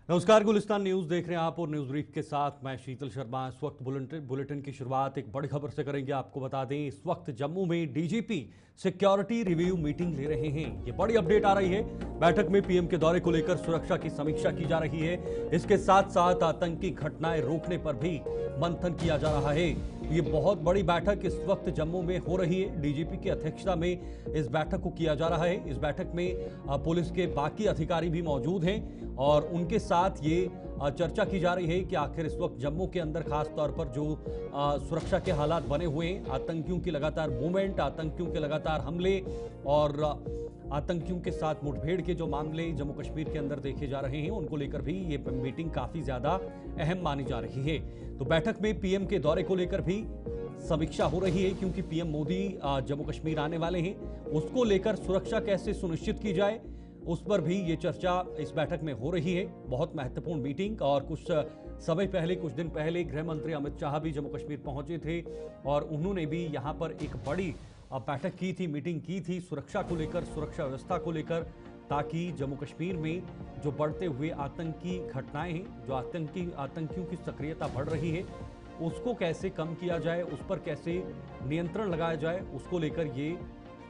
नमस्कार, गुलिस्तान न्यूज देख रहे हैं आप और न्यूज ब्रीफ के साथ मैं शीतल शर्मा। इस वक्त बुलेटिन की शुरुआत एक बड़ी खबर से करेंगे। आपको बता दें, इस वक्त जम्मू में डीजीपी सिक्योरिटी रिव्यू मीटिंग ले रहे हैं। ये बड़ी अपडेट आ रही है। बैठक में पीएम के दौरे को लेकर सुरक्षा की समीक्षा की जा रही है। इसके साथ साथ आतंकी घटनाएं रोकने पर भी मंथन किया जा रहा है। ये बहुत बड़ी बैठक इस वक्त जम्मू में हो रही है। डीजीपी की अध्यक्षता में इस बैठक को किया जा रहा है। इस बैठक में पुलिस के बाकी अधिकारी भी मौजूद हैं और उनके साथ ये चर्चा की जा रही है कि आखिर इस वक्त जम्मू के अंदर खास तौर पर जो सुरक्षा के हालात बने हुए हैं, आतंकियों की लगातार मूवमेंट, आतंकियों के लगातार हमले और आतंकियों के साथ मुठभेड़ के जो मामले जम्मू कश्मीर के अंदर देखे जा रहे हैं, उनको लेकर भी ये मीटिंग काफी ज्यादा अहम मानी जा रही है। तो बैठक में पीएम के दौरे को लेकर भी समीक्षा हो रही है, क्योंकि पीएम मोदी जम्मू कश्मीर आने वाले हैं। उसको लेकर सुरक्षा कैसे सुनिश्चित की जाए, उस पर भी ये चर्चा इस बैठक में हो रही है। बहुत महत्वपूर्ण मीटिंग। और कुछ दिन पहले गृह मंत्री अमित शाह भी जम्मू कश्मीर पहुंचे थे और उन्होंने भी यहां पर एक बड़ी बैठक की थी, मीटिंग की थी सुरक्षा को लेकर, सुरक्षा व्यवस्था को लेकर, ताकि जम्मू कश्मीर में जो बढ़ते हुए आतंकी घटनाएं हैं, जो आतंकियों की सक्रियता बढ़ रही है, उसको कैसे कम किया जाए, उस पर कैसे नियंत्रण लगाया जाए, उसको लेकर ये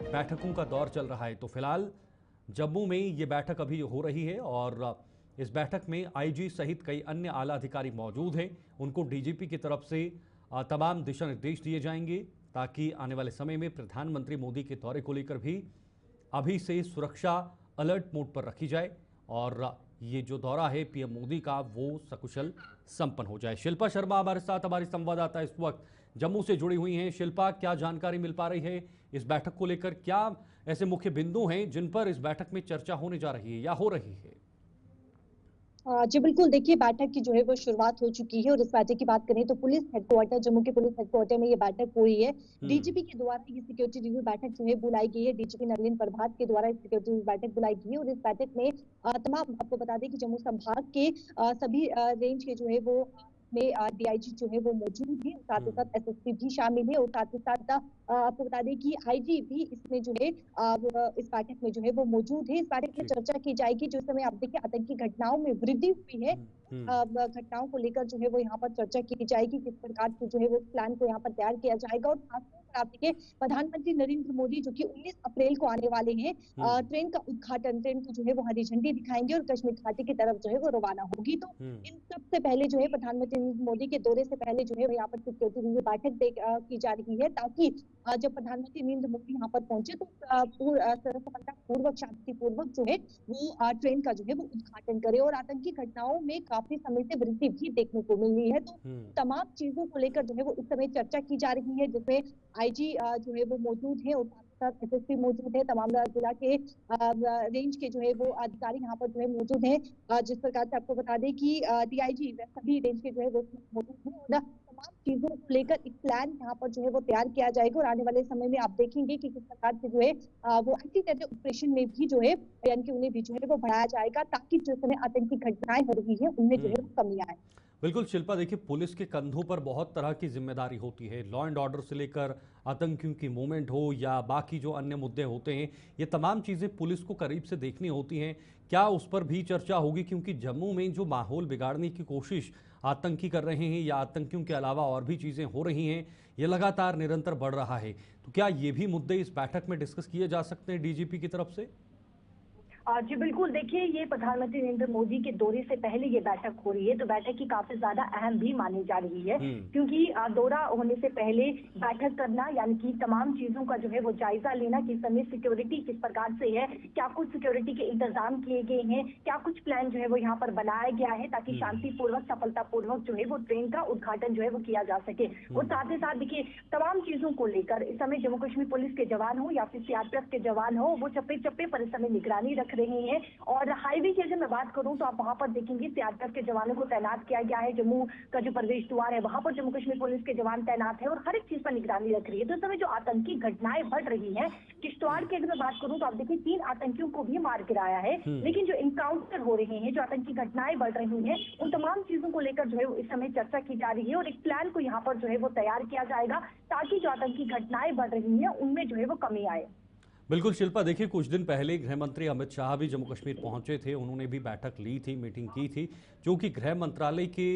बैठकों का दौर चल रहा है। तो फिलहाल जम्मू में ये बैठक अभी हो रही है और इस बैठक में आईजी सहित कई अन्य आला अधिकारी मौजूद हैं। उनको डीजीपी की तरफ से तमाम दिशा निर्देश दिए जाएंगे, ताकि आने वाले समय में प्रधानमंत्री मोदी के दौरे को लेकर भी अभी से सुरक्षा अलर्ट मोड पर रखी जाए और ये जो दौरा है पीएम मोदी का, वो सकुशल संपन्न हो जाए। शिल्पा शर्मा हमारे साथ, हमारी संवाददाता इस वक्त जम्मू से जुड़ी हुई हैं। शिल्पा, क्या जानकारी मिल पा रही है इस बैठक को लेकर? क्या ऐसे मुख्य बिंदु हैं जिन पर इस बैठक में चर्चा होने जा रही है या हो रही है? जी बिल्कुल, देखिए बैठक की जो है वो शुरुआत हो चुकी है और इस बैठक की बात करें तो पुलिस हेडक्वार्टर, जम्मू के पुलिस हेडक्वार्टर में ये बैठक हो रही है। डीजीपी के द्वारा ये सिक्योरिटी रिव्यू बैठक जो है बुलाई गई है। डीजीपी नवनीत प्रभात के द्वारा इस सिक्योरिटी रिव्यू बैठक बुलाई गई है और इस बैठक में तमाम, आपको बता दें कि जम्मू संभाग के सभी रेंज के जो है वो में डीआईजी जो है वो मौजूद है, साथ ही साथ एसएसपी भी शामिल है और साथ ही साथ आपको बता दें कि आईजी भी इसमें जो है इस बैठक में जो है वो मौजूद है। इस बैठक में चर्चा की जाएगी। जो समय आप देखिए आतंकी घटनाओं में वृद्धि हुई है, घटनाओं को लेकर जो है वो यहाँ पर चर्चा की जाएगी, किस प्रकार से जो है वो प्लान को यहाँ पर तैयार किया जाएगा। और खासतौर पर आप देखिए प्रधानमंत्री नरेंद्र मोदी जो कि 19 अप्रैल को आने वाले हैं, ट्रेन का उद्घाटन, ट्रेन को जो है वो हरी झंडी दिखाएंगे और कश्मीर घाटी की तरफ जो है वो रवाना होगी। तो इन सबसे पहले जो है प्रधानमंत्री नरेंद्र मोदी के दौरे से पहले जो है यहाँ पर सिक्योरिटी रिव्यू बैठक की जा रही है, ताकि जब प्रधानमंत्री नरेंद्र मोदी यहाँ पर पहुंचे तो सफलता पूर्वक, शांति पूर्वक जो है वो ट्रेन का जो है वो उद्घाटन करे। और आतंकी घटनाओं में काफी समय से वृद्धि भी देखने को मिल रही है, तो तमाम चीजों को लेकर जो है वो इस समय चर्चा की जा रही है, जिसमें आईजी जो है वो मौजूद है और साथ एसएसपी मौजूद है, तमाम जिला के रेंज के जो है वो अधिकारी यहाँ पर जो है मौजूद है। जिस प्रकार से आपको बता दें कि डीआईजी सभी रेंज के जो है वो मौजूद है और तमाम चीजों को लेकर एक प्लान यहाँ पर जो है वो तैयार किया जाएगा। और आने वाले समय में आप देखेंगे कि किस प्रकार से जो है वो एंटी टेरर ऑपरेशन में भी जो है, यानी कि उन्हें भी जो है वो बढ़ाया जाएगा, ताकि जो समय आतंकी घटनाएं हो रही है उनमें जो है वो कमी आए। बिल्कुल शिल्पा, देखिए पुलिस के कंधों पर बहुत तरह की जिम्मेदारी होती है। लॉ एंड ऑर्डर से लेकर आतंकियों की मूवमेंट हो या बाकी जो अन्य मुद्दे होते हैं, ये तमाम चीज़ें पुलिस को करीब से देखनी होती हैं। क्या उस पर भी चर्चा होगी? क्योंकि जम्मू में जो माहौल बिगाड़ने की कोशिश आतंकी कर रहे हैं या आतंकियों के अलावा और भी चीज़ें हो रही हैं, ये लगातार निरंतर बढ़ रहा है। तो क्या ये भी मुद्दे इस बैठक में डिस्कस किए जा सकते हैं डीजीपी की तरफ से? जी बिल्कुल, देखिए ये प्रधानमंत्री नरेंद्र मोदी के दौरे से पहले ये बैठक हो रही है, तो बैठक की काफी ज्यादा अहम भी मानी जा रही है, क्योंकि दौरा होने से पहले बैठक करना, यानी कि तमाम चीजों का जो है वो जायजा लेना कि समय सिक्योरिटी किस प्रकार से है, क्या कुछ सिक्योरिटी के इंतजाम किए गए हैं, क्या कुछ प्लान जो है वो यहाँ पर बनाया गया है, ताकि शांतिपूर्वक, सफलतापूर्वक जो है वो ट्रेन का उद्घाटन जो है वो किया जा सके। और साथ ही साथ देखिए तमाम चीजों को लेकर इस समय जम्मू कश्मीर पुलिस के जवान हो या फिर सीआरपीएफ के जवान हो, वो चप्पे चप्पे पर इस समय निगरानी रख रहे हैं। और हाईवे की अगर मैं बात करूं तो आप वहां पर देखेंगे सीआरपीएफ के जवानों को तैनात किया गया है। जम्मू का जो प्रवेश द्वार है वहां पर जम्मू कश्मीर पुलिस के जवान तैनात है और हर एक चीज पर निगरानी रख रही है। तो इस समय जो आतंकी घटनाएं बढ़ रही हैं, किश्तवाड़ की अगर मैं बात करूं तो आप देखिए 3 आतंकियों को भी मार गिराया है, लेकिन जो इनकाउंटर हो रहे हैं, जो आतंकी घटनाएं बढ़ रही हैं, उन तमाम चीजों को लेकर जो है इस समय चर्चा की जा रही है और एक प्लान को यहाँ पर जो है वो तैयार किया जाएगा, ताकि जो आतंकी घटनाएं बढ़ रही है उनमें जो है वो कमी आए। बिल्कुल शिल्पा, देखिए कुछ दिन पहले गृह मंत्री अमित शाह भी जम्मू कश्मीर पहुंचे थे। उन्होंने भी बैठक ली थी, मीटिंग की थी, जो कि गृह मंत्रालय के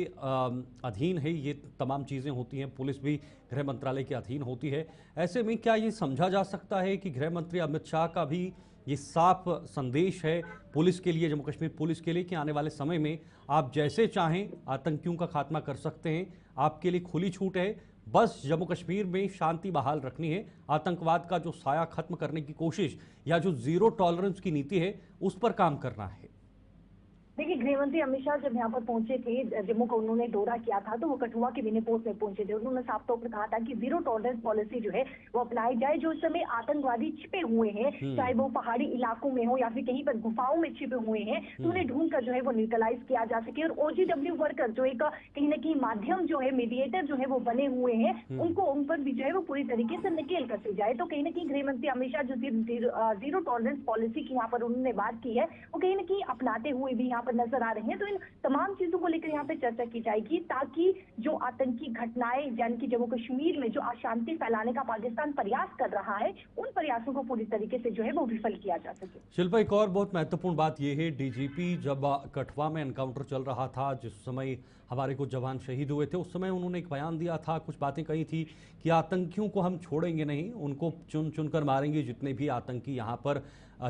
अधीन है। ये तमाम चीज़ें होती हैं, पुलिस भी गृह मंत्रालय के अधीन होती है। ऐसे में क्या ये समझा जा सकता है कि गृह मंत्री अमित शाह का भी ये साफ संदेश है पुलिस के लिए, जम्मू कश्मीर पुलिस के लिए, कि आने वाले समय में आप जैसे चाहें आतंकियों का खात्मा कर सकते हैं, आपके लिए खुली छूट है, बस जम्मू कश्मीर में शांति बहाल रखनी है, आतंकवाद का जो साया खत्म करने की कोशिश या जो जीरो टॉलरेंस की नीति है उस पर काम करना है। देखिए, गृह मंत्री अमित शाह जब यहाँ पर पहुंचे थे, जम्मू का उन्होंने दौरा किया था, तो वो कठुआ के विनय पोस्ट में पहुंचे थे। उन्होंने साफ तौर पर कहा था कि जीरो टॉलरेंस पॉलिसी जो है वो अपनाई जाए। जो इस समय आतंकवादी छिपे हुए हैं, चाहे वो पहाड़ी इलाकों में हो या फिर कहीं पर गुफाओं में छिपे हुए हैं, तो उन्हें ढूंढ कर जो है वो न्यूट्रलाइज किया जा सके। और OGW वर्कर जो एक कहीं ना कहीं माध्यम जो है, मीडिएटर जो है वो बने हुए हैं, उनको उन पर भी जो है वो पूरी तरीके से नकेल कसी जाए। तो कहीं ना कहीं गृह मंत्री अमित शाह जो जीरो टॉलरेंस पॉलिसी की यहाँ पर उन्होंने बात की है, वो कहीं ना कहीं अपनाते हुए भी यहाँ पर नजर आ रहे हैं। तो इन तमाम चीजों को लेकर यहाँ पे चर्चा की जाएगी, ताकि जो आतंकी घटनाएं यानी कि जम्मू कश्मीर में जो अशांति फैलाने का पाकिस्तान प्रयास कर रहा है, उन प्रयासों को पूरी तरीके से जो है वो विफल किया जा सके। शिल्पा, एक और बहुत महत्वपूर्ण बात यह है, डीजीपी जब कठुआ में एनकाउंटर चल रहा था, जिस समय हमारे कुछ जवान शहीद हुए थे, उस समय उन्होंने एक बयान दिया था, कुछ बातें कही थी कि आतंकियों को हम छोड़ेंगे नहीं, उनको चुन चुन कर मारेंगे, जितने भी आतंकी यहाँ पर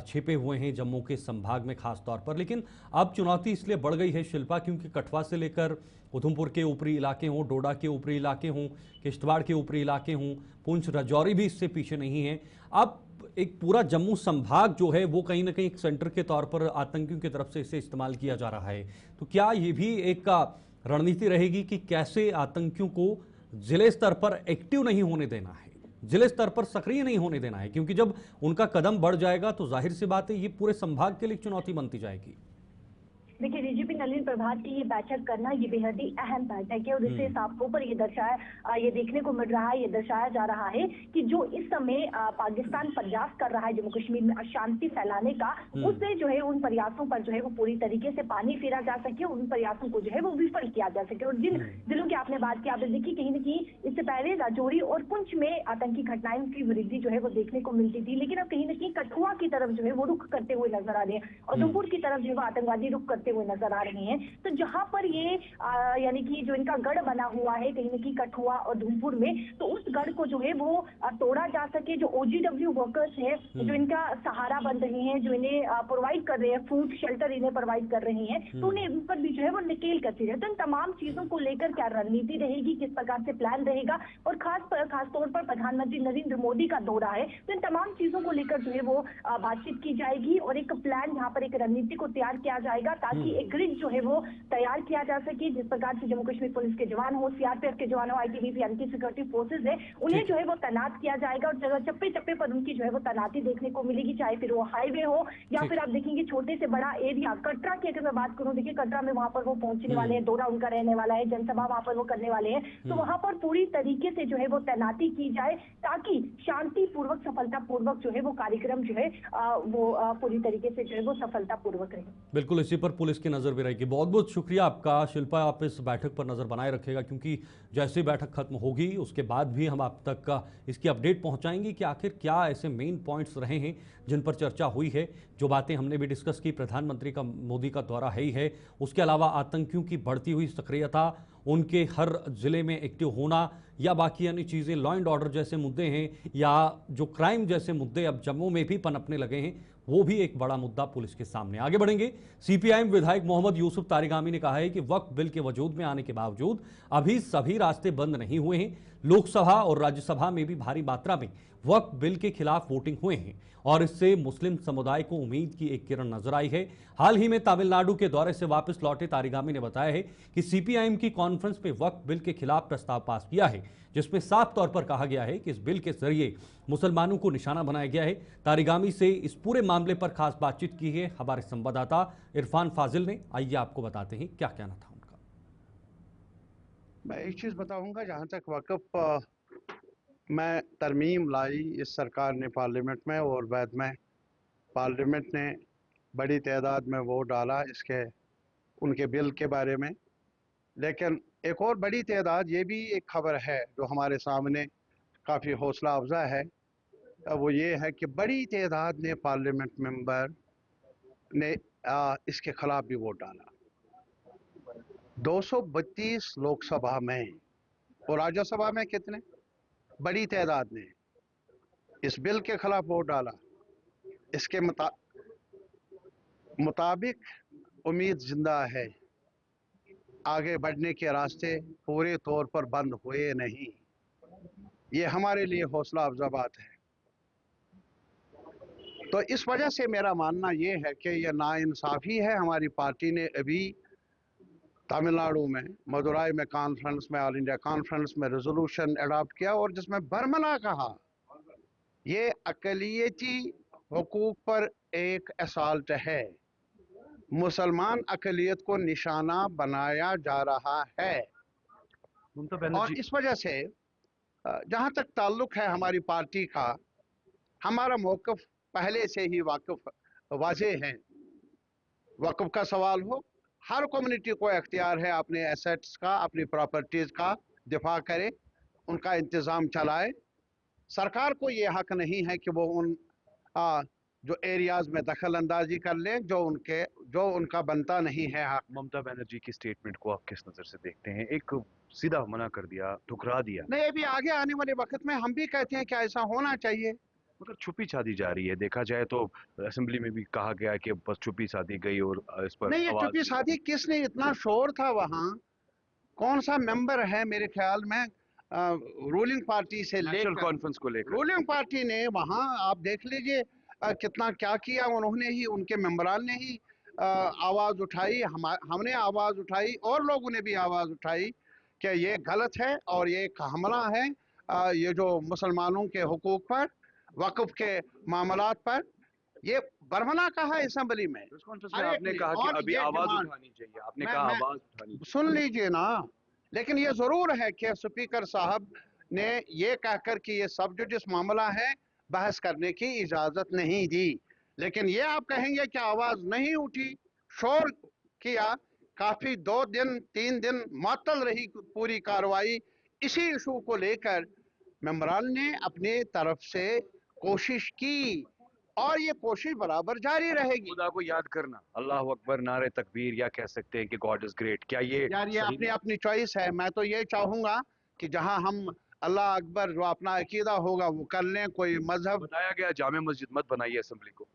छिपे हुए हैं जम्मू के संभाग में खास तौर पर। लेकिन अब चुनौती इसलिए बढ़ गई है शिल्पा, क्योंकि कठुआ से लेकर उधमपुर के ऊपरी इलाके हों, डोडा के ऊपरी इलाके हों, किश्तवाड़ के ऊपरी इलाके हों, पुंछ राजौरी भी इससे पीछे नहीं है। अब एक पूरा जम्मू संभाग जो है वो कहीं ना कहीं एक सेंटर के तौर पर आतंकियों की तरफ से इसे इस्तेमाल किया जा रहा है। तो क्या ये भी एक रणनीति रहेगी कि कैसे आतंकियों को जिले स्तर पर एक्टिव नहीं होने देना है, जिले स्तर पर सक्रिय नहीं होने देना है, क्योंकि जब उनका कदम बढ़ जाएगा तो जाहिर सी बात है ये पूरे संभाग के लिए चुनौती बनती जाएगी। देखिए, डीजीपी नलिन प्रभात की ये बैठक करना ये बेहद ही अहम बैठक है, और इससे साफ तौर पर ये देखने को मिल रहा है, ये दर्शाया जा रहा है कि जो इस समय पाकिस्तान प्रयास कर रहा है जम्मू कश्मीर में अशांति फैलाने का, उससे जो है उन प्रयासों पर जो है वो पूरी तरीके से पानी फेरा जा सके, उन प्रयासों को जो है वो विफल किया जा सके। और जिन जिलों की आपने बात की, आपने देखी कहीं न कहीं इससे पहले राजौरी और पुंछ में आतंकी घटनाओं की वृद्धि जो है वो देखने को मिलती थी, लेकिन अब कहीं न कहीं कठुआ की तरफ जो है वो रुख करते हुए नजर आ रहे हैं, और उधमपुर की तरफ जो है वो आतंकवादी रुख करते हुए नजर आ रहे हैं। तो जहां पर ये यानी कि जो इनका गढ़ बना हुआ है कहीं न कहीं कठुआ और उधमपुर में, तो उस गढ़ को जो है वो तोड़ा जा सके। जो OGW वर्कर्स हैं, जो इनका सहारा बन रहे हैं, जो इन्हें प्रोवाइड कर रहे हैं, फूड शेल्टर इन्हें प्रोवाइड कर रहे हैं, तो उन्हें उन पर भी जो है वो नकेल करती है। तो इन तमाम चीजों को लेकर क्या रणनीति रहेगी, किस प्रकार से प्लान रहेगा, और खास तौर पर प्रधानमंत्री नरेंद्र मोदी का दौरा है, तो इन तमाम चीजों को लेकर जो है वो बातचीत की जाएगी, और एक प्लान यहाँ पर एक रणनीति को तैयार किया जाएगा, ताकि एक ग्रिड जो है वो तैयार किया जा सके। जिस प्रकार से जम्मू कश्मीर पुलिस के जवान हो, CRPF के जवान हो, ITBP यानी कि सिक्योरिटी फोर्सेज है, उन्हें जो है वो तैनात किया जाएगा, और जगह चप्पे चप्पे पर उनकी जो है वो तैनाती देखने को मिलेगी, चाहे फिर वो हाईवे हो या फिर आप देखेंगे छोटे से बड़ा एरिया। कटरा की अगर मैं बात करूं, देखिए कटरा में वहां पर वो पहुंचने वाले हैं, दौरा उनका रहने वाला है, जनसभा वहां पर वो करने वाले हैं, तो वहां पर पूरी तरीके से जो है वो तैनाती की जाए, ताकि शांतिपूर्वक सफलतापूर्वक जो है वो कार्यक्रम जो है वो पूरी तरीके से जो है वो सफलतापूर्वक रहे। बिल्कुल, इसी पर पुलिस की नजर भी रहेगी। बहुत बहुत शुक्रिया आपका शिल्पा, आप इस बैठक पर नजर बनाए रखेगा, क्योंकि जैसे बैठक खत्म होगी उसके बाद भी हम आप तक इसकी अपडेट पहुंचाएंगे कि आखिर क्या ऐसे मेन पॉइंट्स रहे हैं जिन पर चर्चा हुई है। जो बातें हमने भी डिस्कस की, प्रधानमंत्री का मोदी का दौरा है ही है, उसके अलावा आतंकियों की बढ़ती हुई सक्रियता, उनके हर जिले में एक्टिव होना, या बाकी अन्य चीज़ें, लॉ एंड ऑर्डर जैसे मुद्दे हैं, या जो क्राइम जैसे मुद्दे अब जम्मू में भी पनपने लगे हैं, वो भी एक बड़ा मुद्दा पुलिस के सामने। आगे बढ़ेंगे। CPIM विधायक मोहम्मद यूसुफ तारिगामी ने कहा है कि वक्फ बिल के वजूद में आने के बावजूद अभी सभी रास्ते बंद नहीं हुए हैं। लोकसभा और राज्यसभा में भी भारी मात्रा में वक्फ बिल के खिलाफ वोटिंग हुए हैं, और इससे मुस्लिम समुदाय को उम्मीद की एक किरण नजर आई है। हाल ही में तमिलनाडु के दौरे से वापस लौटे तारिगामी ने बताया है कि CPIM की कॉन्फ्रेंस में वक्फ बिल के खिलाफ प्रस्ताव पास किया है, जिसमें साफ तौर पर कहा गया है कि इस बिल के जरिए मुसलमानों को निशाना बनाया गया है। तारिगामी से इस पूरे मामले पर खास बातचीत की है हमारे संवाददाता इरफान फाजिल ने। आइए आपको बताते हैं क्या कहना था उनका। मैं एक चीज़ बताऊंगा, जहाँ तक वक्फ में तरमीम लाई इस सरकार ने पार्लियामेंट में, और बाद में पार्लियामेंट ने बड़ी तादाद में वोट डाला इसके उनके बिल के बारे में। लेकिन एक और बड़ी तादाद, ये भी एक खबर है जो हमारे सामने काफ़ी हौसला अफजा है, वो ये है कि बड़ी तादाद ने पार्लियामेंट मेंबर ने इसके खिलाफ भी वोट डाला। 232 लोकसभा में और राज्यसभा में कितने? बड़ी तादाद ने इस बिल के खिलाफ वोट डाला। इसके मुताबिक उम्मीद जिंदा है, आगे बढ़ने के रास्ते पूरे तौर पर बंद हुए नहीं। ये हमारे लिए हौसला अफजा बात है। तो इस वजह से मेरा मानना ये है कि यह नाइंसाफ़ी है। हमारी पार्टी ने अभी तमिलनाडु में मदुराई में कॉन्फ्रेंस में, ऑल इंडिया कॉन्फ्रेंस में रेजोल्यूशन अडॉप्ट किया और जिसमें बरमला कहा ये अक़लियती हुकूक पर एक असॉल्ट है, मुसलमान अक़लियत को निशाना बनाया जा रहा है। और इस वजह से जहाँ तक ताल्लुक है हमारी पार्टी का, हमारा मौक़िफ़ पहले से ही वाज़ेह है। वक़्फ़ का सवाल हो, हर कम्युनिटी को इख्तियार है अपने एसेट्स का, अपनी प्रॉपर्टीज़ का दिफा करे, उनका इंतज़ाम चलाए। सरकार को ये हक नहीं है कि वो उन जो एरियाज में दखल अंदाजी कर ले जो उनका बनता नहीं है हक। ममता बनर्जी की स्टेटमेंट को आप किस नज़र से देखते हैं? एक सीधा मना कर दिया, ठुकरा दिया। नहीं, अभी आगे आने वाले वक्त में हम भी कहते हैं कि ऐसा होना चाहिए, मगर छुपी साधी जा रही है। देखा जाए तो असेंबली में भी कहा गया कि बस छुपी साधी गई और इस पर नहीं। ये छुपी साधी किसने? इतना शोर था वहाँ, कौन सा मेंबर है मेरे ख्याल में रूलिंग पार्टी से लेकर कॉन्फ्रेंस को लेकर रूलिंग पार्टी ने वहाँ आप देख लीजिए कितना क्या किया। उन्होंने ही, उनके मेंबरान ने ही आवाज़ उठाई, हमने आवाज़ उठाई और लोगों ने भी आवाज़ उठाई कि ये गलत है और ये एक हमला है ये जो मुसलमानों के हुकूक पर, वक़्फ़ के मामलात पर। ये बरमला कहा असेंबली में। आपने कहा कि अभी आवाज़ उठानी चाहिए, आपने कहा आवाज़ उठानी चाहिए। सुन लीजिए ना, लेकिन ये ज़रूर है कि स्पीकर साहब ने ये कहकर कि ये सब जजिस मामला है, बहस करने की इजाज़त नहीं दी। लेकिन ये आप कहेंगे कि आवाज़ नहीं उठी, शोर किया, काफ़ी 2 दिन 3 दिन मुअत्तल रही पूरी कार्रवाई। इसी इशू को लेकर मेंबरान ने अपनी तरफ से कोशिश की और ये कोशिश बराबर जारी रहेगी। खुदा को याद करना, अल्लाह अकबर, नारे तकबीर, या कह सकते हैं कि गॉड इज ग्रेट, क्या ये यार ये अपनी अपनी चॉइस है। मैं तो ये चाहूंगा कि जहां हम अल्लाह अकबर जो अपना अकीदा होगा वो कर लें। कोई मजहब बताया गया जामे मस्जिद मत बनाइए असेंबली को,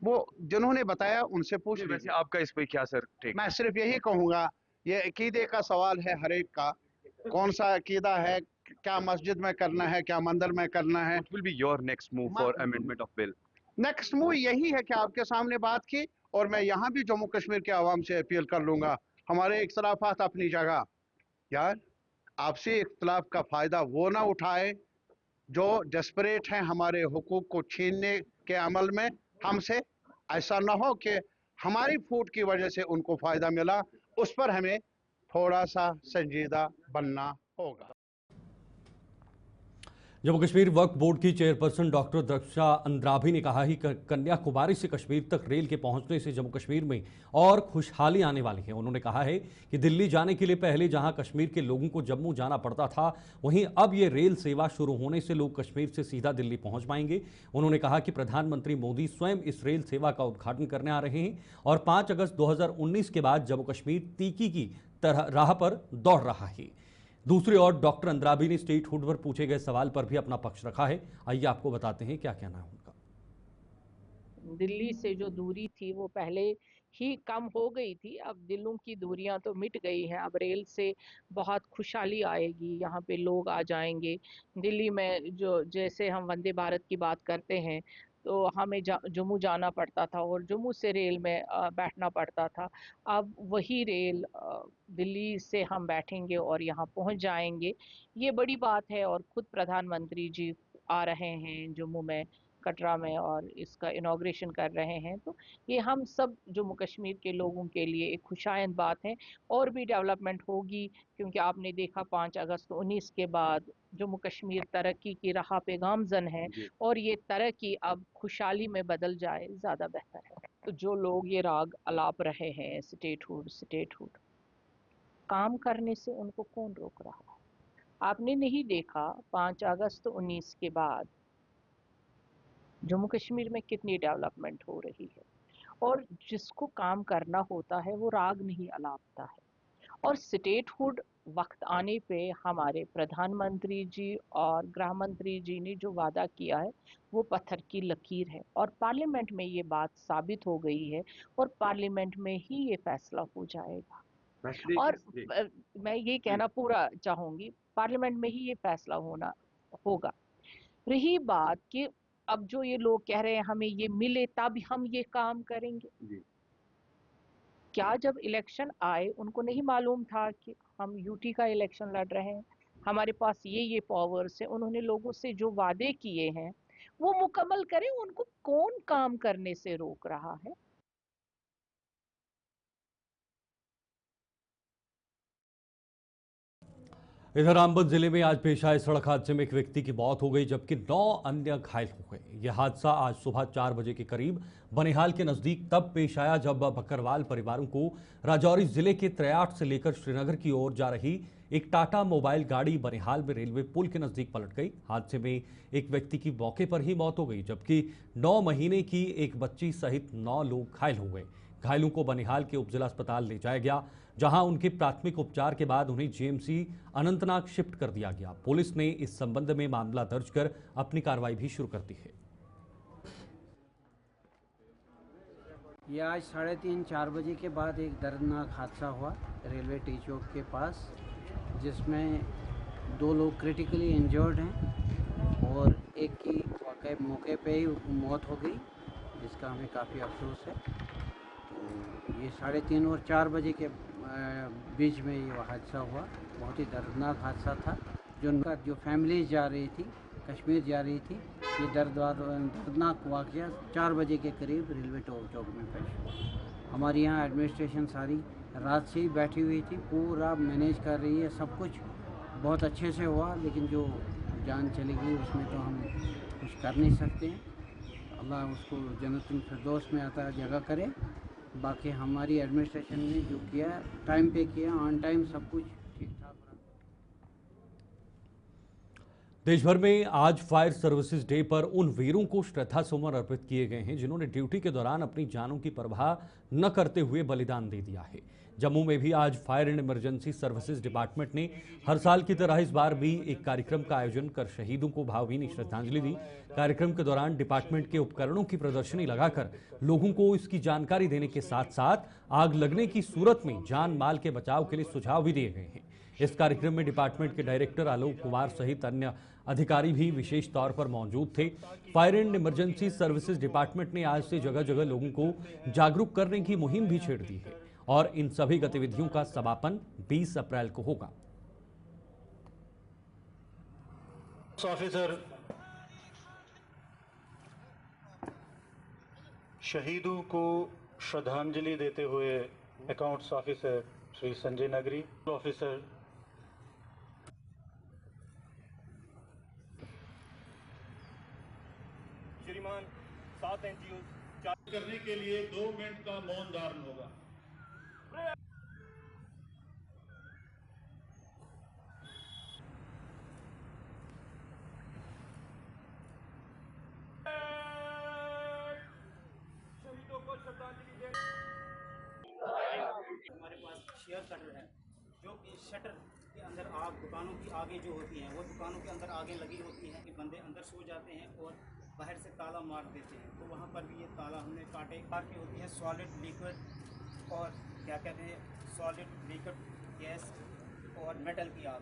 वो जिन्होंने बताया उनसे पूछ लीजिए। वैसे आपका इस पे क्या सर टेक? मैं सिर्फ यही कहूंगा, ये अकीदे का सवाल है हर एक का, कौन सा अकीदा है, क्या मस्जिद में करना है, क्या मंदिर में करना है। What will be your next move for amendment of bill? Next move यही है कि आपके सामने बात की और मैं यहाँ भी जम्मू कश्मीर के आवाम से अपील कर लूँगा, हमारे इख्तलाफात अपनी जगह, यार आपसी इख्तलाफ का फ़ायदा वो ना उठाए जो डेस्परेट हैं हमारे हुकूक को छीनने के अमल में हमसे। ऐसा ना हो कि हमारी फूट की वजह से उनको फ़ायदा मिला, उस पर हमें थोड़ा सा संजीदा बनना होगा। जम्मू कश्मीर वक्फ बोर्ड की चेयरपर्सन डॉक्टर दक्षा अंद्राबी ने कहा है कि कन्याकुमारी से कश्मीर तक रेल के पहुंचने से जम्मू कश्मीर में और खुशहाली आने वाली है। उन्होंने कहा है कि दिल्ली जाने के लिए पहले जहां कश्मीर के लोगों को जम्मू जाना पड़ता था, वहीं अब ये रेल सेवा शुरू होने से लोग कश्मीर से सीधा दिल्ली पहुंच पाएंगे। उन्होंने कहा कि प्रधानमंत्री मोदी स्वयं इस रेल सेवा का उद्घाटन करने आ रहे हैं और 5 अगस्त 2019 के बाद जम्मू कश्मीर तीकी की तरह राह पर दौड़ रहा है। दूसरी ओर डॉक्टर अंद्राबी ने स्टेटहुड पर पूछे गए सवाल पर भी अपना पक्ष रखा है। आइए आपको बताते हैं क्या कहना है उनका। दिल्ली से जो दूरी थी वो पहले ही कम हो गई थी, अब दिलों की दूरियां तो मिट गई हैं। अब रेल से बहुत खुशहाली आएगी, यहाँ पे लोग आ जाएंगे। दिल्ली में जो जैसे हम वंदे भारत की बात करते हैं तो हमें जम्मू जाना पड़ता था और जम्मू से रेल में बैठना पड़ता था। अब वही रेल दिल्ली से हम बैठेंगे और यहाँ पहुँच जाएंगे। ये बड़ी बात है और खुद प्रधानमंत्री जी आ रहे हैं जम्मू में, कटरा में, और इसका इनॉग्रेशन कर रहे हैं। तो ये हम सब जम्मू कश्मीर के लोगों के लिए एक खुशायन बात है। और भी डेवलपमेंट होगी क्योंकि आपने देखा 5 अगस्त 19 के बाद जम्मू कश्मीर तरक्की की राह पे गामजन है और ये तरक्की अब खुशहाली में बदल जाए ज़्यादा बेहतर है। तो जो लोग ये राग अलाप रहे हैं स्टेटहुड स्टेटहुड, काम करने से उनको कौन रोक रहा है? आपने नहीं देखा 5 अगस्त 19 के बाद जम्मू कश्मीर में कितनी डेवलपमेंट हो रही है। और जिसको काम करना होता है वो राग नहीं अलापता है। और स्टेटहुड वक्त आने पे हमारे प्रधानमंत्री जी और गृह मंत्री जी ने जो वादा किया है वो पत्थर की लकीर है, और पार्लियामेंट में ये बात साबित हो गई है, और पार्लियामेंट में ही ये फैसला हो जाएगा। और मैं ये कहना पूरा चाहूंगी, पार्लियामेंट में ही ये फैसला होना होगा। रही बात कि अब जो ये लोग कह रहे हैं हमें ये मिले तब हम ये काम करेंगे, क्या जब इलेक्शन आए उनको नहीं मालूम था कि हम यूटी का इलेक्शन लड़ रहे हैं, हमारे पास ये पावर्स है, उन्होंने लोगों से जो वादे किए हैं वो मुकम्मल करें, उनको कौन काम करने से रोक रहा है। इधर रामबन जिले में आज पेश आए सड़क हादसे में एक व्यक्ति की मौत हो गई, जबकि 9 अन्य घायल हो गए। यह हादसा आज सुबह 4 बजे के करीब बनिहाल के नजदीक तब पेश आया जब बकरवाल परिवारों को राजौरी जिले के त्रयाट से लेकर श्रीनगर की ओर जा रही एक टाटा मोबाइल गाड़ी बनिहाल में रेलवे पुल के नजदीक पलट गई। हादसे में एक व्यक्ति की मौके पर ही मौत हो गई, जबकि 9 महीने की एक बच्ची सहित 9 लोग घायल हो गए। घायलों को बनिहाल के उपजिला अस्पताल ले जाया गया, जहां उनके प्राथमिक उपचार के बाद उन्हें जीएमसी अनंतनाग शिफ्ट कर दिया गया। पुलिस ने इस संबंध में मामला दर्ज कर अपनी कार्रवाई भी शुरू कर दी है। ये आज 3:30-4 बजे के बाद एक दर्दनाक हादसा हुआ रेलवे टी चौक के पास, जिसमें 2 लोग क्रिटिकली इंजर्ड हैं और एक की मौके पे ही मौत हो गई, जिसका हमें काफ़ी अफसोस है। तो ये 3:30 और 4 बजे के बीच में ये हादसा हुआ। बहुत ही दर्दनाक हादसा था। जो फैमिली जा रही थी, कश्मीर जा रही थी, ये दर्दनाक वाक़या 4 बजे के करीब रेलवे चौक में पेश हुआ। हमारी यहाँ एडमिनिस्ट्रेशन सारी रात से ही बैठी हुई थी, पूरा मैनेज कर रही है, सब कुछ बहुत अच्छे से हुआ। लेकिन जो जान चली गई उसमें तो हम कुछ कर नहीं सकते हैं। अल्लाह उसको जन्नतुल फिरदौस में आता जगह करे। बाकी हमारी एडमिनिस्ट्रेशन ने जो किया टाइम पे किया, ऑन टाइम सब कुछ ठीक ठाक रहा। देश भर में आज फायर सर्विसेज डे पर उन वीरों को श्रद्धा सुमन अर्पित किए गए हैं जिन्होंने ड्यूटी के दौरान अपनी जानों की परवाह न करते हुए बलिदान दे दिया है। जम्मू में भी आज fire and emergency services department ने हर साल की तरह इस बार भी एक कार्यक्रम का आयोजन कर शहीदों को भावभीनी श्रद्धांजलि दी। कार्यक्रम के दौरान डिपार्टमेंट के उपकरणों की प्रदर्शनी लगाकर लोगों को इसकी जानकारी देने के साथ साथ आग लगने की सूरत में जान माल के बचाव के लिए सुझाव भी दिए गए हैं। इस कार्यक्रम में डिपार्टमेंट के डायरेक्टर आलोक कुमार सहित अन्य अधिकारी भी विशेष तौर पर मौजूद थे। Fire and emergency services department ने आज से जगह जगह लोगों को जागरूक करने की मुहिम भी छेड़ दी है और इन सभी गतिविधियों का समापन 20 अप्रैल को होगा। ऑफिसर शहीदों को श्रद्धांजलि देते हुए अकाउंट्स ऑफिसर श्री संजय नगरी, ऑफिसर श्रीमान 7 एनजीओ करने के लिए 2 मिनट का मौन धारण होगा। शहीदों को श्रद्धांजलि दे। हमारे पास शेयर कटर है, जो कि शटर के अंदर आग, दुकानों की आगे जो होती हैं वो दुकानों के अंदर आगे लगी होती हैं कि बंदे अंदर सो जाते हैं और बाहर से ताला मार देते हैं। तो वहाँ पर भी ये ताला हमने काटे की होती है सॉलिड लिक्विड और क्या कहते हैं सॉलिड लिक्विड गैस और मेटल की आग।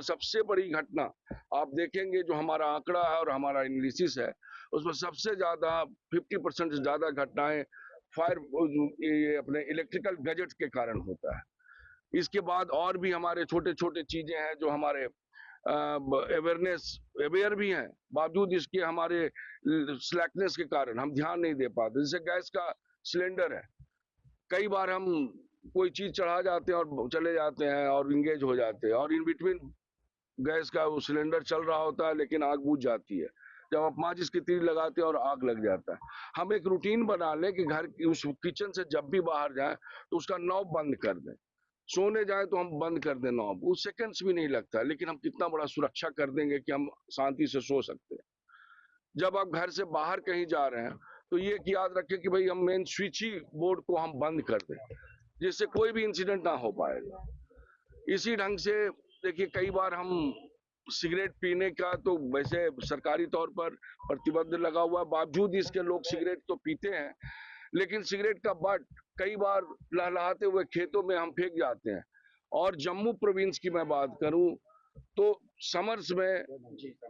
सबसे बड़ी घटना आप देखेंगे जो हमारा आंकड़ा है और हमारा एनालिसिस है, उसमें सबसे ज्यादा 50% से ज्यादा घटनाएं फायर ये अपने इलेक्ट्रिकल गैजेट्स के कारण होता है। इसके बाद और भी हमारे छोटे छोटे चीजें हैं जो हमारे अवेयर भी हैं, बावजूद इसके हमारे स्लैकनेस के कारण हम ध्यान नहीं दे पाते। जैसे गैस का सिलेंडर है, कई बार हम कोई चीज चढ़ा जाते हैं और चले जाते हैं और इंगेज हो जाते हैं और इन बिटवीन गैस का वो सिलेंडर चल रहा होता है लेकिन आग बुझ जाती है। जब आप माचिस की तीली लगाते हैं और आग लग जाता है। हम एक रूटीन बना लें कि घर की उस किचन से जब भी बाहर जाएं तो उसका नॉब बंद कर दें। सोने जाए तो हम बंद कर दें नॉब, वो सेकंड्स भी नहीं लगता, लेकिन हम कितना बड़ा सुरक्षा कर देंगे कि हम शांति से सो सकते हैं। जब आप घर से बाहर कहीं जा रहे हैं तो ये याद रखें कि भाई हम मेन स्विच ही बोर्ड को हम बंद कर दें, जिससे कोई भी इंसिडेंट ना हो पाएगा। इसी ढंग से देखिए, कई बार हम सिगरेट पीने का तो वैसे सरकारी तौर पर प्रतिबंध लगा हुआ है, बावजूद इसके लोग सिगरेट तो पीते हैं, लेकिन सिगरेट का बट कई बार लहलहाते हुए खेतों में हम फेंक जाते हैं। और जम्मू प्रोविंस की मैं बात करूं तो समर्स में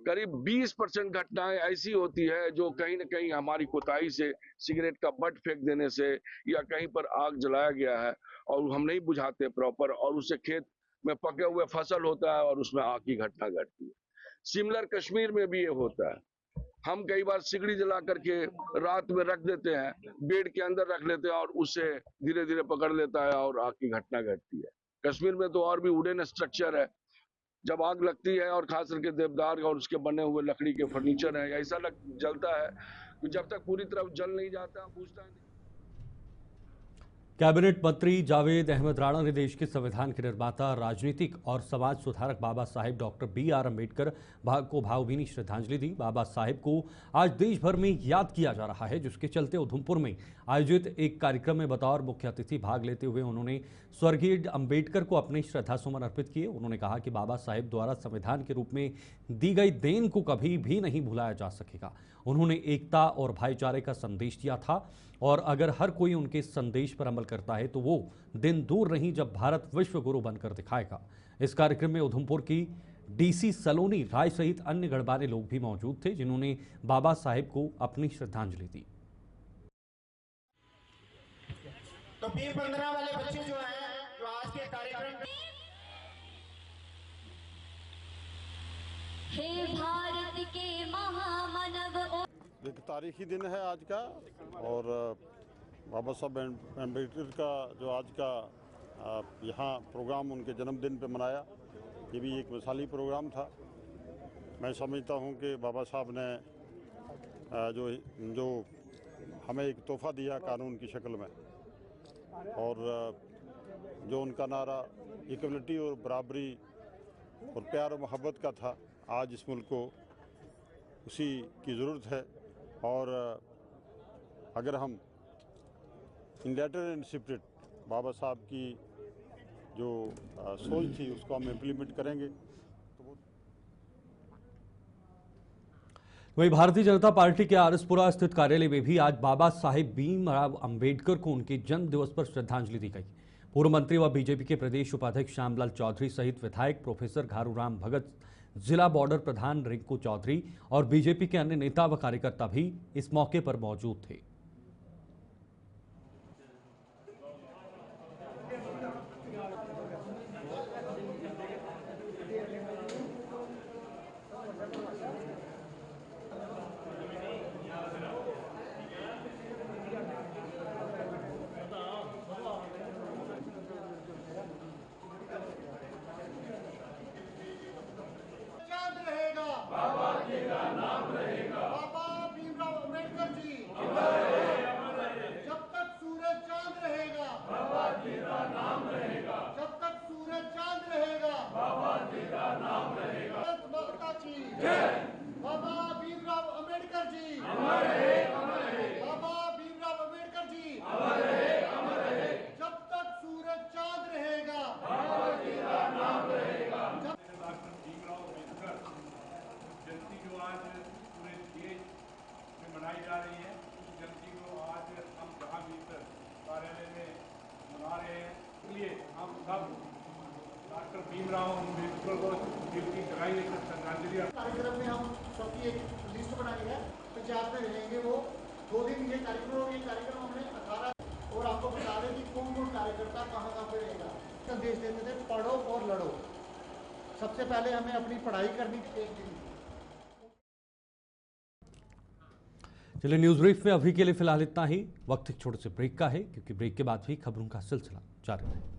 करीब 20% घटनाएं ऐसी होती है जो कहीं न कहीं हमारी कोताही से, सिगरेट का बट फेंक देने से या कहीं पर आग जलाया गया है और हम नहीं बुझाते प्रॉपर, और उससे खेत में पके हुए फसल होता है और उसमें आग की घटना घटती है। सिमिलर कश्मीर में भी ये होता है। हम कई बार सिगड़ी जला करके रात में रख देते हैं, बेड के अंदर रख लेते हैं और उससे धीरे धीरे पकड़ लेता है और आग की घटना घटती है। कश्मीर में तो और भी वुडन स्ट्रक्चर है, जब आग लगती है और खास करके देवदार और उसके बने हुए लकड़ी के फर्नीचर है, ऐसा जलता है कि जब तक पूरी तरह जल नहीं जाता पूछता नहीं। कैबिनेट मंत्री जावेद अहमद राणा ने देश के संविधान के निर्माता, राजनीतिक और समाज सुधारक बाबा साहेब डॉक्टर BR अम्बेडकर को भावभीनी श्रद्धांजलि दी। बाबा साहेब को आज देश भर में याद किया जा रहा है, जिसके चलते उधमपुर में आयोजित एक कार्यक्रम में बतौर मुख्य अतिथि भाग लेते हुए उन्होंने स्वर्गीय अम्बेडकर को अपने श्रद्धासुमन अर्पित किए। उन्होंने कहा कि बाबा साहेब द्वारा संविधान के रूप में दी गई देन को कभी भी नहीं भुलाया जा सकेगा। उन्होंने एकता और भाईचारे का संदेश दिया था और अगर हर कोई उनके संदेश पर अमल करता है तो वो दिन दूर नहीं जब भारत विश्व गुरु बनकर दिखाएगा। इस कार्यक्रम में उधमपुर की DC सलोनी राय सहित अन्य गणमान्य लोग भी मौजूद थे, जिन्होंने बाबा साहेब को अपनी श्रद्धांजलि दी। तो P15 वाले बच्चे जो हैं, जो आज के कार्यक्रम में हे भारत के महामानव, एक तारीखी दिन है आज का, और बाबा साहब अम्बेडकर का जो आज का यहाँ प्रोग्राम उनके जन्मदिन पे मनाया, ये भी एक मिसाली प्रोग्राम था। मैं समझता हूँ कि बाबा साहब ने जो हमें एक तोहफा दिया कानून की शक्ल में, और जो उनका नारा इक्वलिटी और बराबरी और प्यार और मोहब्बत का था, आज इस मुल्क को उसी की ज़रूरत है। और अगर हम इन लेटर एंड स्पिरिट बाबा साहब की जो सोच थी उसको हम इम्प्लीमेंट करेंगे तो वहीं भारतीय जनता पार्टी के आरएसपुरा स्थित कार्यालय में भी आज बाबा साहेब भीमराव अंबेडकर को उनके जन्म दिवस पर श्रद्धांजलि दी गई। पूर्व मंत्री व बीजेपी के प्रदेश उपाध्यक्ष श्यामलाल चौधरी सहित विधायक प्रोफेसर घारूराम भगत, जिला बॉर्डर प्रधान रिंकू चौधरी और बीजेपी के अन्य नेता व कार्यकर्ता भी इस मौके पर मौजूद थे। मनाई जा रही है, उस जयंती को आज हम जहाँ भी कार्यालय में मना रहे हैं, इसलिए हम सब डॉक्टर भीमराव अम्बेडकर को दिल की गहराई से श्रद्धांजलि। कार्यक्रम में हम सबकी एक लिस्ट बनाई है, पंचायत में रहेंगे वो 2 दिन ये कार्यक्रम, और ये कार्यक्रम हमने 18 और आपको बता दें कि कौन कौन कार्यकर्ता कहाँ पे रहेगा। संदेश देते थे पढ़ो और लड़ो। सबसे पहले हमें अपनी पढ़ाई करनी चाहिए। चलिए, न्यूज ब्रीफ में अभी के लिए फिलहाल इतना ही। वक्त एक छोटे से ब्रेक का है, क्योंकि ब्रेक के बाद भी खबरों का सिलसिला जारी है।